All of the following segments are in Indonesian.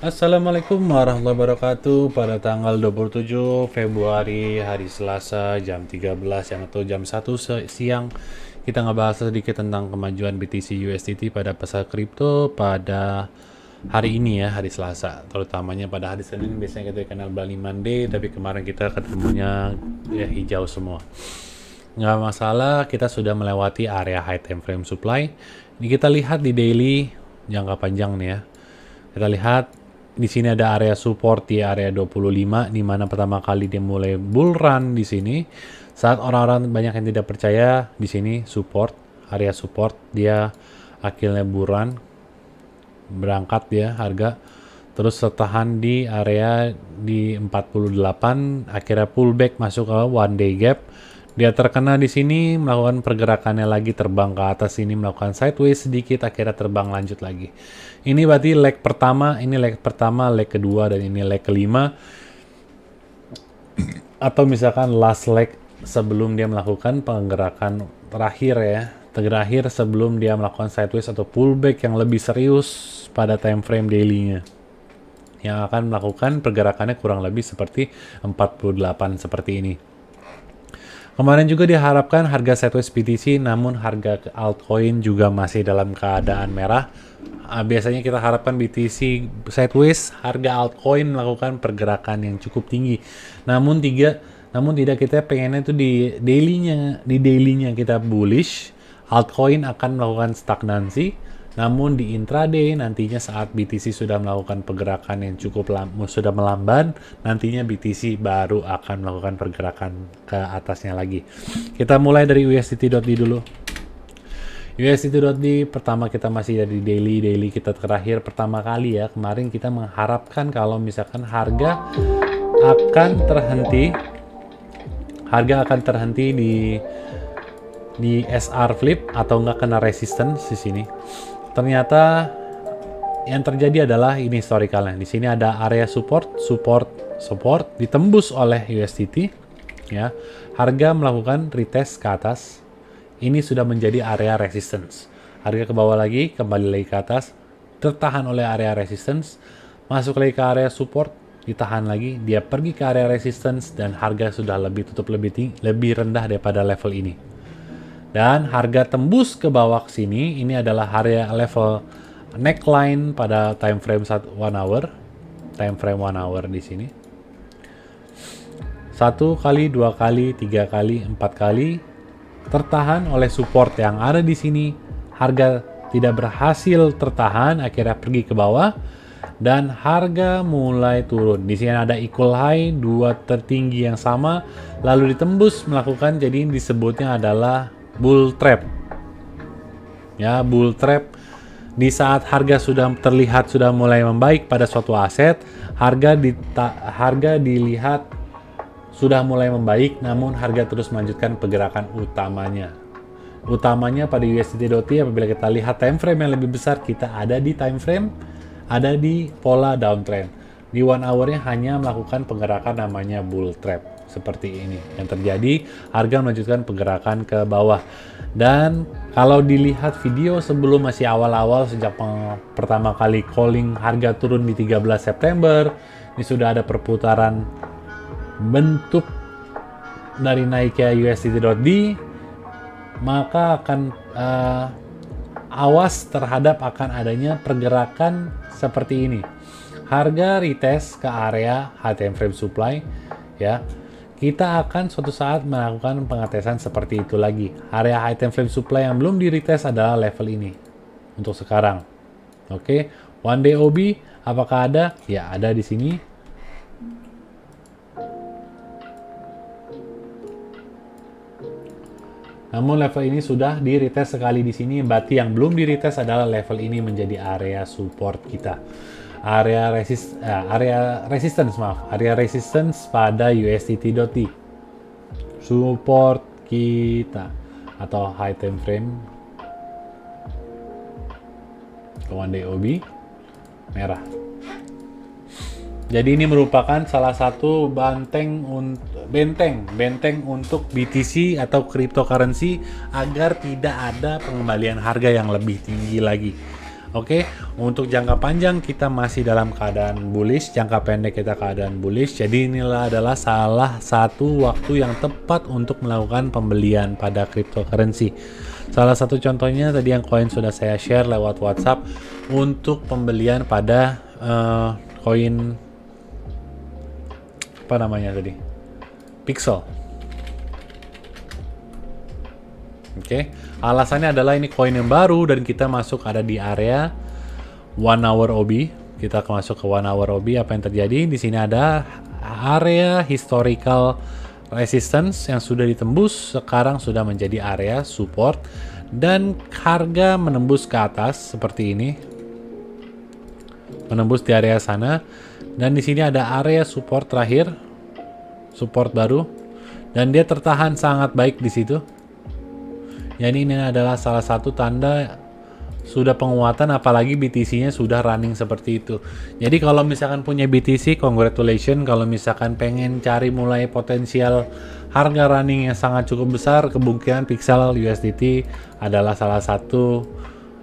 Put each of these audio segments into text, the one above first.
Assalamualaikum warahmatullahi wabarakatuh. Pada tanggal 27 Februari hari Selasa jam 13 yang atau jam 1 siang, kita ngebahas sedikit tentang kemajuan BTC USDT pada pasar kripto pada hari ini ya, hari Selasa. Terutamanya pada hari Senin biasanya kita kenal Bali Monday, tapi kemarin kita ketemunya ya hijau semua. Nggak masalah, kita sudah melewati area high time frame supply. Ini kita lihat di daily jangka panjang nih ya. Kita lihat di sini ada area support di area 25, di mana pertama kali dia mulai bull run di sini. Saat orang-orang banyak yang tidak percaya, di sini support, area support dia akhirnya bull run, berangkat ya harga. Terus tertahan di area di 48, akhirnya pullback masuk ke one day gap. Dia terkena di sini, melakukan pergerakannya lagi, terbang ke atas sini, melakukan sideways sedikit, akhirnya terbang lanjut lagi. Ini berarti leg pertama, ini leg pertama, leg kedua, dan ini leg kelima. Atau misalkan last leg sebelum dia melakukan pergerakan terakhir ya. Terakhir sebelum dia melakukan sideways atau pullback yang lebih serius pada time frame daily-nya. Yang akan melakukan pergerakannya kurang lebih seperti 48 seperti ini. Kemarin juga diharapkan harga sideways BTC, namun harga altcoin juga masih dalam keadaan merah. Biasanya kita harapkan BTC sideways, harga altcoin melakukan pergerakan yang cukup tinggi. Namun tidak, kita pengennya itu di daily-nya kita bullish, altcoin akan melakukan stagnansi. Namun di intraday nantinya saat BTC sudah melakukan pergerakan yang cukup sudah melamban, nantinya BTC baru akan melakukan pergerakan ke atasnya lagi. Kita mulai dari USDT.D dulu. USDT.D pertama kita masih ada di daily kita terakhir pertama kali ya. Kemarin kita mengharapkan kalau misalkan harga akan terhenti di SR flip atau enggak kena resistance di sini. Ternyata yang terjadi adalah ini historicalnya. Di sini ada area support ditembus oleh USDT ya. Harga melakukan retest ke atas. Ini sudah menjadi area resistance. Harga ke bawah lagi, kembali lagi ke atas, tertahan oleh area resistance, masuk lagi ke area support, ditahan lagi, dia pergi ke area resistance dan harga sudah tutup lebih rendah daripada level ini. Dan harga tembus ke bawah sini, ini adalah area level neckline pada time frame 1 hour. Time frame 1 hour di sini. 1 kali, 2 kali, 3 kali, 4 kali tertahan oleh support yang ada di sini. Harga tidak berhasil tertahan, akhirnya pergi ke bawah dan harga mulai turun. Di sini ada equal high, dua tertinggi yang sama, lalu ditembus melakukan, jadi disebutnya adalah bull trap. Ya, bull trap. Di saat harga sudah terlihat sudah mulai membaik pada suatu aset, harga dilihat sudah mulai membaik, namun harga terus melanjutkan pergerakan utamanya. Utamanya pada USDT.D apabila kita lihat time frame yang lebih besar, kita ada di pola downtrend. Di 1 hour-nya hanya melakukan pergerakan namanya bull trap. Seperti ini yang terjadi, harga melanjutkan pergerakan ke bawah. Dan kalau dilihat video sebelum masih awal-awal sejak pertama kali calling harga turun di 13 September, ini sudah ada perputaran bentuk dari naiknya USDT.D, maka akan awas terhadap akan adanya pergerakan seperti ini. Harga retest ke area high time frame supply ya. Kita akan suatu saat melakukan pengetesan seperti itu lagi. Area high time frame supply yang belum di retest adalah level ini untuk sekarang. Oke, one day OB apakah ada? Ya, ada di sini. Namun level ini sudah di retest sekali di sini, berarti yang belum di retest adalah level ini menjadi area support kita. Area resistance pada USDT.D. Support kita atau high time frame one day OB merah. Jadi ini merupakan salah satu benteng untuk BTC atau cryptocurrency agar tidak ada pengembalian harga yang lebih tinggi lagi. Oke, untuk jangka panjang kita masih dalam keadaan bullish, jangka pendek kita keadaan bullish. Jadi inilah adalah salah satu waktu yang tepat untuk melakukan pembelian pada cryptocurrency. Salah satu contohnya tadi yang koin sudah saya share lewat WhatsApp untuk pembelian pada koin apa namanya tadi? Pixel. Oke, alasannya adalah ini koin yang baru dan kita masuk ada di area 1 hour OB. Kita masuk ke 1 hour OB. Apa yang terjadi? Di sini ada area historical resistance yang sudah ditembus, sekarang sudah menjadi area support dan harga menembus ke atas seperti ini. Menembus di area sana dan di sini ada area support terakhir, support baru dan dia tertahan sangat baik di situ. Jadi ini adalah salah satu tanda sudah penguatan, apalagi BTC-nya sudah running seperti itu. Jadi kalau misalkan punya BTC, congratulations. Kalau misalkan pengen cari mulai potensial harga running yang sangat cukup besar, kemungkinan Pixel USDT adalah salah satu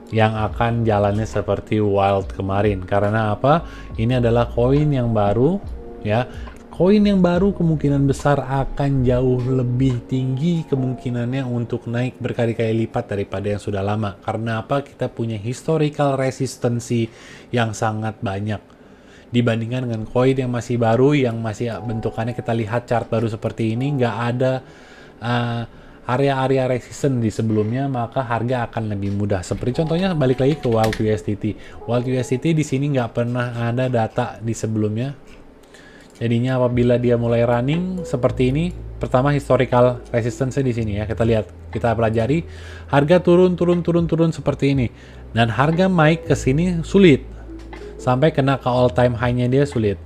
yang akan jalannya seperti Wild kemarin. Karena apa? Ini adalah koin yang baru, ya. Koin yang baru kemungkinan besar akan jauh lebih tinggi kemungkinannya untuk naik berkali-kali lipat daripada yang sudah lama. Karena apa? Kita punya historical resistancy yang sangat banyak. Dibandingkan dengan koin yang masih baru, yang masih bentukannya kita lihat chart baru seperti ini, nggak ada area-area resisten di sebelumnya, maka harga akan lebih mudah. Seperti contohnya balik lagi ke Wild USDT. Wild USDT di sini nggak pernah ada data di sebelumnya. Jadinya apabila dia mulai running seperti ini, pertama historical resistance di sini ya, kita lihat, kita pelajari, harga turun seperti ini, dan harga naik ke sini sulit, sampai kena ke all time high-nya dia sulit.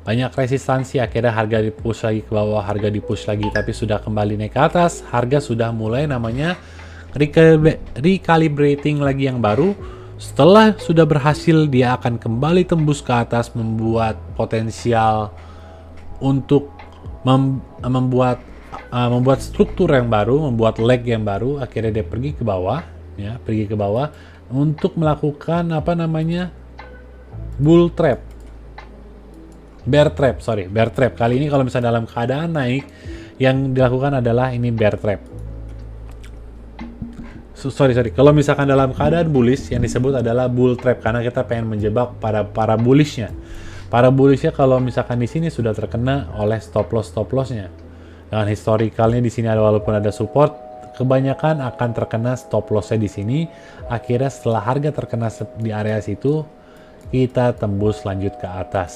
Banyak resistansi, akhirnya harga di-push lagi ke bawah, harga di-push lagi, tapi sudah kembali naik ke atas, harga sudah mulai namanya recalibrating lagi yang baru. Setelah sudah berhasil, dia akan kembali tembus ke atas, membuat potensial untuk membuat struktur yang baru, membuat leg yang baru. Akhirnya dia pergi ke bawah, ya, pergi ke bawah untuk melakukan apa namanya bull trap, bear trap. Kali ini kalau misalnya dalam keadaan naik, yang dilakukan adalah ini bear trap. Kalau misalkan dalam keadaan bullish, yang disebut adalah bull trap, karena kita pengen menjebak para bullishnya. Para bullishnya kalau misalkan di sini sudah terkena oleh stop lossnya. Dengan historicalnya di sini ada, walaupun ada support, kebanyakan akan terkena stop lossnya di sini. Akhirnya setelah harga terkena di area situ, kita tembus lanjut ke atas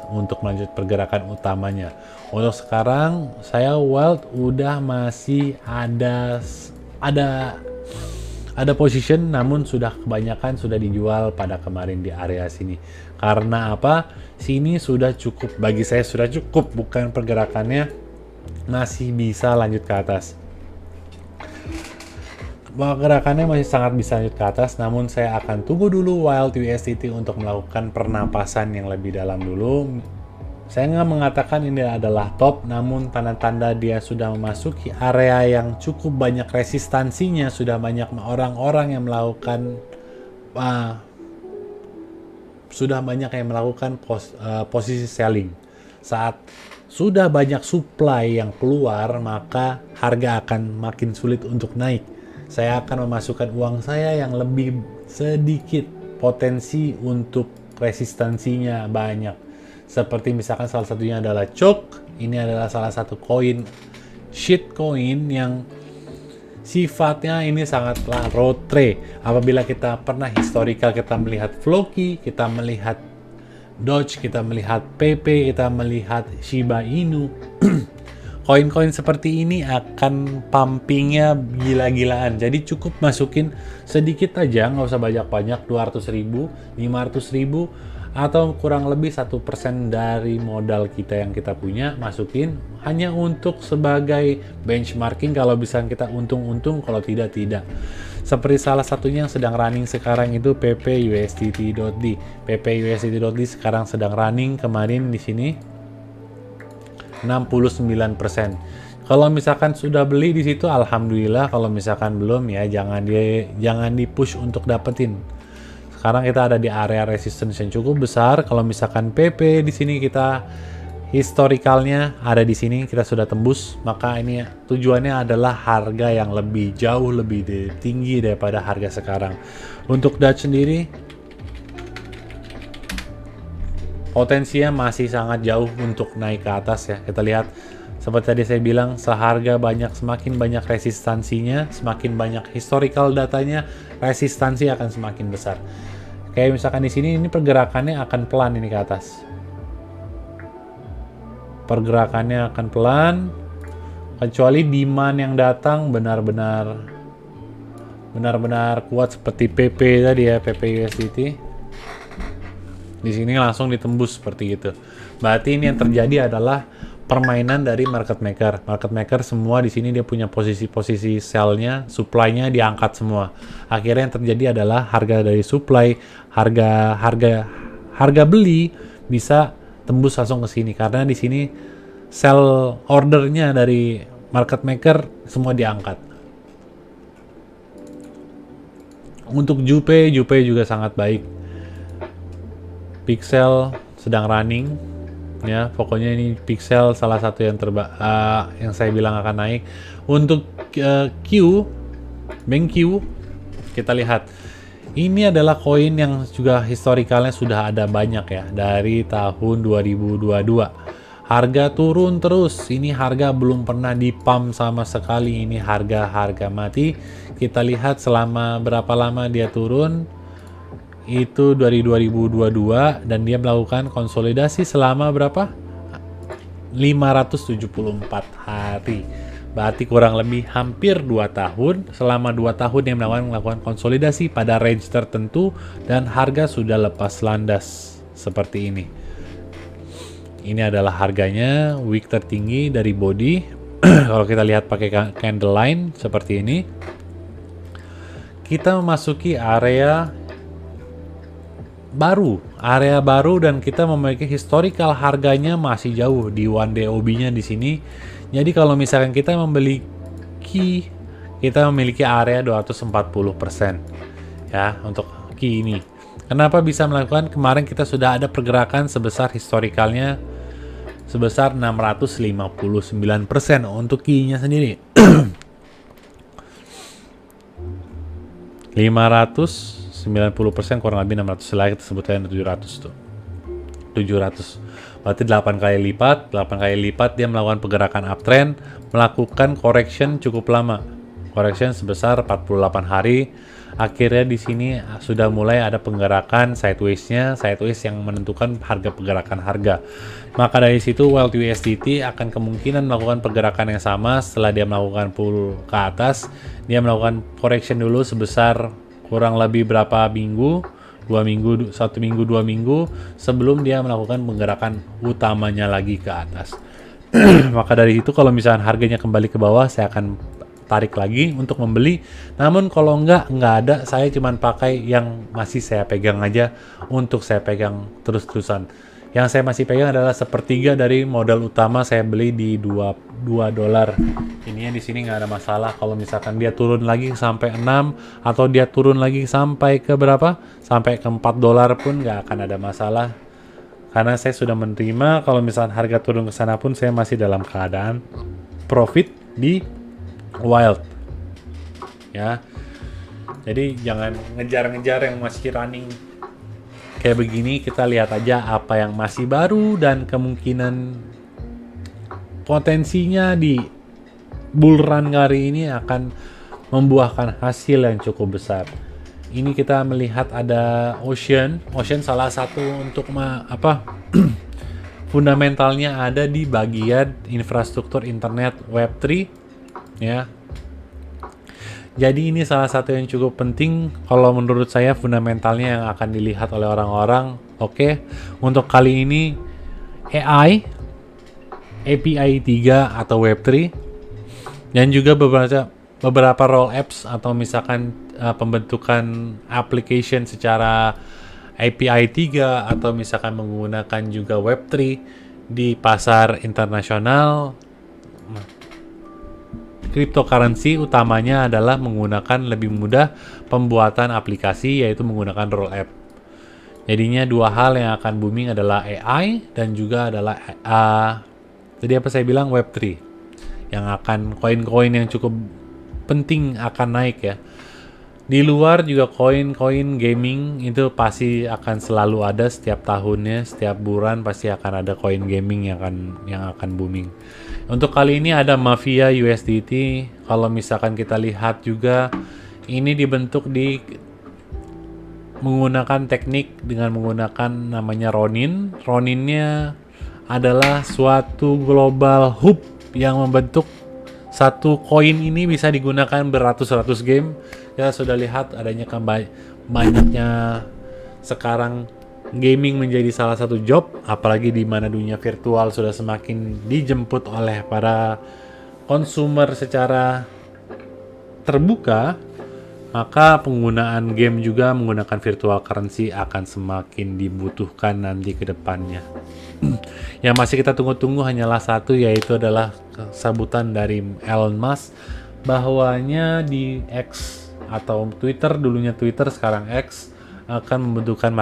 untuk melanjut pergerakan utamanya. Untuk sekarang saya Wild udah masih ada position, namun sudah kebanyakan sudah dijual pada kemarin di area sini. Karena apa? Sini sudah cukup, bagi saya sudah cukup, bukan pergerakannya masih bisa lanjut ke atas. Pergerakannya masih sangat bisa lanjut ke atas, namun saya akan tunggu dulu Wild USDT untuk melakukan pernapasan yang lebih dalam dulu. Saya nggak mengatakan ini adalah top, namun tanda-tanda dia sudah memasuki area yang cukup banyak resistansinya, sudah banyak orang-orang yang melakukan posisi selling. Saat sudah banyak supply yang keluar, maka harga akan makin sulit untuk naik. Saya akan memasukkan uang saya yang lebih sedikit potensi untuk resistansinya banyak. Seperti misalkan salah satunya adalah Choke. Ini adalah salah satu koin shitcoin yang sifatnya ini sangatlah rotre. Apabila kita pernah historical, kita melihat Floki, kita melihat Doge, kita melihat PP, kita melihat Shiba Inu. Koin-koin seperti ini akan pumpingnya gila-gilaan. Jadi cukup masukin sedikit aja, nggak usah banyak-banyak, 200.000, 500.000, atau kurang lebih 1% dari modal kita yang kita punya, masukin hanya untuk sebagai benchmarking. Kalau bisa kita untung-untung, kalau tidak. Seperti salah satunya yang sedang running sekarang itu PPUSDT.D. PPUSDT.D sekarang sedang running, kemarin di sini 69%. Kalau misalkan sudah beli di situ, alhamdulillah. Kalau misalkan belum, ya jangan di push untuk dapetin. sekarang kita ada di area resistance yang cukup besar. Kalau misalkan PP di sini kita historicalnya ada di sini, kita sudah tembus, maka ini tujuannya adalah harga yang lebih jauh lebih tinggi daripada harga sekarang. Untuk Dutch sendiri potensinya masih sangat jauh untuk naik ke atas ya. Kita lihat seperti tadi saya bilang, semakin banyak resistansinya, semakin banyak historical datanya, resistansi akan semakin besar. Kayak misalkan di sini, ini pergerakannya akan pelan ini ke atas. Pergerakannya akan pelan, kecuali demand yang datang benar-benar kuat seperti PP tadi ya, PP USDT. Di sini langsung ditembus seperti itu. Berarti ini yang terjadi adalah permainan dari market maker. Market maker semua di sini dia punya posisi-posisi sell-nya, supply-nya diangkat semua. Akhirnya yang terjadi adalah harga dari supply, harga beli bisa tembus langsung ke sini karena di sini sell ordernya dari market maker semua diangkat. Untuk Jupe juga sangat baik. Pixel sedang running. Ya, pokoknya ini Pixel salah satu yang yang saya bilang akan naik. Untuk Bank Q, kita lihat. Ini adalah koin yang juga historicalnya sudah ada banyak ya, dari tahun 2022. Harga turun terus, ini harga belum pernah di-pump sama sekali, ini harga mati. Kita lihat selama berapa lama dia turun. Itu dari 2022 dan dia melakukan konsolidasi selama berapa? 574 hari. Berarti kurang lebih hampir 2 tahun. Selama 2 tahun dia melakukan konsolidasi pada range tertentu dan harga sudah lepas landas seperti ini. Ini adalah harganya, wick tertinggi dari body. Kalau kita lihat pakai candle line seperti ini, kita memasuki area baru dan kita memiliki historical harganya masih jauh di one day OB-nya di sini. Jadi kalau misalkan kita membeli key, kita memiliki area 240% ya untuk key ini. Kenapa bisa melakukan? Kemarin kita sudah ada pergerakan sebesar historicalnya sebesar 659% untuk key-nya sendiri. 90% kurang lebih 600 lagi, kita sebutkan 700 tuh. 700. Berarti 8 kali lipat dia melakukan pergerakan uptrend, melakukan correction cukup lama. Correction sebesar 48 hari. Akhirnya di sini sudah mulai ada pergerakan sideways-nya, sideways yang menentukan harga pergerakan harga. Maka dari situ Wild USDT akan kemungkinan melakukan pergerakan yang sama setelah dia melakukan pull ke atas. Dia melakukan correction dulu sebesar kurang lebih berapa minggu, 2 minggu, 1 minggu, 2 minggu sebelum dia melakukan penggeраkan utamanya lagi ke atas. Maka dari itu kalau misalnya harganya kembali ke bawah, saya akan tarik lagi untuk membeli. Namun kalau nggak ada, saya cuman pakai yang masih saya pegang aja untuk saya pegang terus-terusan. Yang saya masih pegang adalah sepertiga dari modal utama, saya beli di $2. Ininya di sini nggak ada masalah. Kalau misalkan dia turun lagi sampai 6 atau dia turun lagi sampai ke berapa? Sampai ke $4 pun nggak akan ada masalah. Karena saya sudah menerima kalau misalkan harga turun ke sana pun saya masih dalam keadaan profit di Wild. Ya. Jadi jangan ngejar-ngejar yang masih running kayak begini. Kita lihat aja apa yang masih baru dan kemungkinan potensinya di bull run kali ini akan membuahkan hasil yang cukup besar. Ini kita melihat ada Ocean salah satu untuk fundamentalnya ada di bagian infrastruktur internet Web3 ya. Jadi ini salah satu yang cukup penting kalau menurut saya fundamentalnya yang akan dilihat oleh orang-orang. Oke. Untuk kali ini AI, API 3 atau Web3 dan juga beberapa role apps atau misalkan pembentukan application secara API 3 atau misalkan menggunakan juga Web3 di pasar internasional. Cryptocurrency utamanya adalah menggunakan lebih mudah pembuatan aplikasi, yaitu menggunakan role app. Jadinya dua hal yang akan booming adalah AI dan juga adalah tadi apa saya bilang Web3 yang akan koin-koin yang cukup penting akan naik ya. Di luar juga koin-koin gaming itu pasti akan selalu ada setiap tahunnya, setiap bulan pasti akan ada koin gaming yang akan booming. Untuk kali ini ada Mafia USDT. Kalau misalkan kita lihat juga ini dibentuk di menggunakan teknik dengan menggunakan namanya Ronin. Roninnya adalah suatu global hub yang membentuk satu koin ini bisa digunakan beratus-ratus game. Kita sudah lihat adanya banyaknya sekarang gaming menjadi salah satu job, apalagi di mana dunia virtual sudah semakin dijemput oleh para konsumer secara terbuka, maka penggunaan game juga menggunakan virtual currency akan semakin dibutuhkan nanti ke depannya. Yang masih kita tunggu-tunggu hanyalah satu, yaitu adalah sambutan dari Elon Musk bahwanya di X atau Twitter, dulunya Twitter sekarang X, akan membentukkan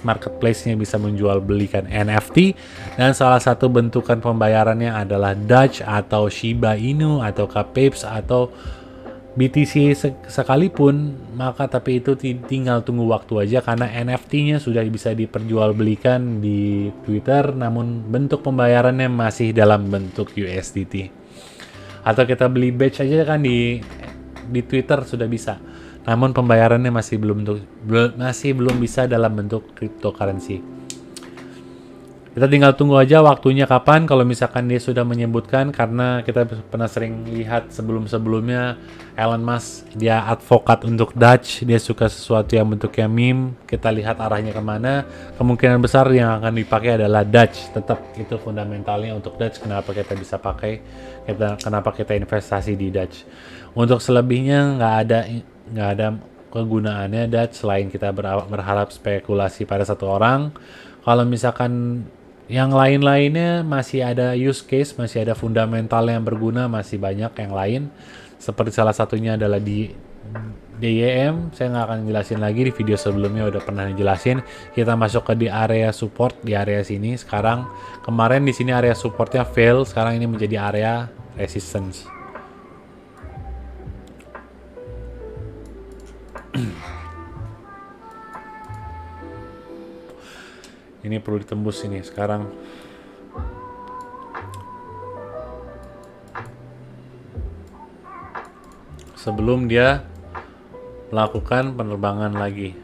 marketplace-nya bisa menjual belikan NFT, dan salah satu bentukan pembayarannya adalah Dutch atau Shiba Inu atau Peps atau BTC sekalipun, maka tapi itu tinggal tunggu waktu aja karena NFT-nya sudah bisa diperjualbelikan di Twitter, namun bentuk pembayarannya masih dalam bentuk USDT. Atau kita beli badge aja kan di Twitter sudah bisa. Namun pembayarannya masih belum bisa dalam bentuk cryptocurrency. Kita tinggal tunggu aja waktunya kapan, kalau misalkan dia sudah menyebutkan, karena kita pernah sering lihat sebelum-sebelumnya Elon Musk dia advokat untuk Dutch, dia suka sesuatu yang bentuknya meme. Kita lihat arahnya kemana, kemungkinan besar yang akan dipakai adalah Dutch. Tetap itu fundamentalnya untuk Dutch, kenapa kita bisa pakai, kenapa kita investasi di Dutch. Untuk selebihnya nggak ada kegunaannya Dutch selain kita berharap spekulasi pada satu orang. Kalau misalkan yang lain-lainnya masih ada use case, masih ada fundamental yang berguna, masih banyak yang lain. Seperti salah satunya adalah di DYM, saya nggak akan jelasin lagi, di video sebelumnya udah pernah dijelasin. Kita masuk ke di area support, di area sini. Sekarang kemarin di sini area supportnya fail, sekarang ini menjadi area resistance. Ini perlu ditembus ini sekarang. Sebelum dia melakukan penerbangan lagi.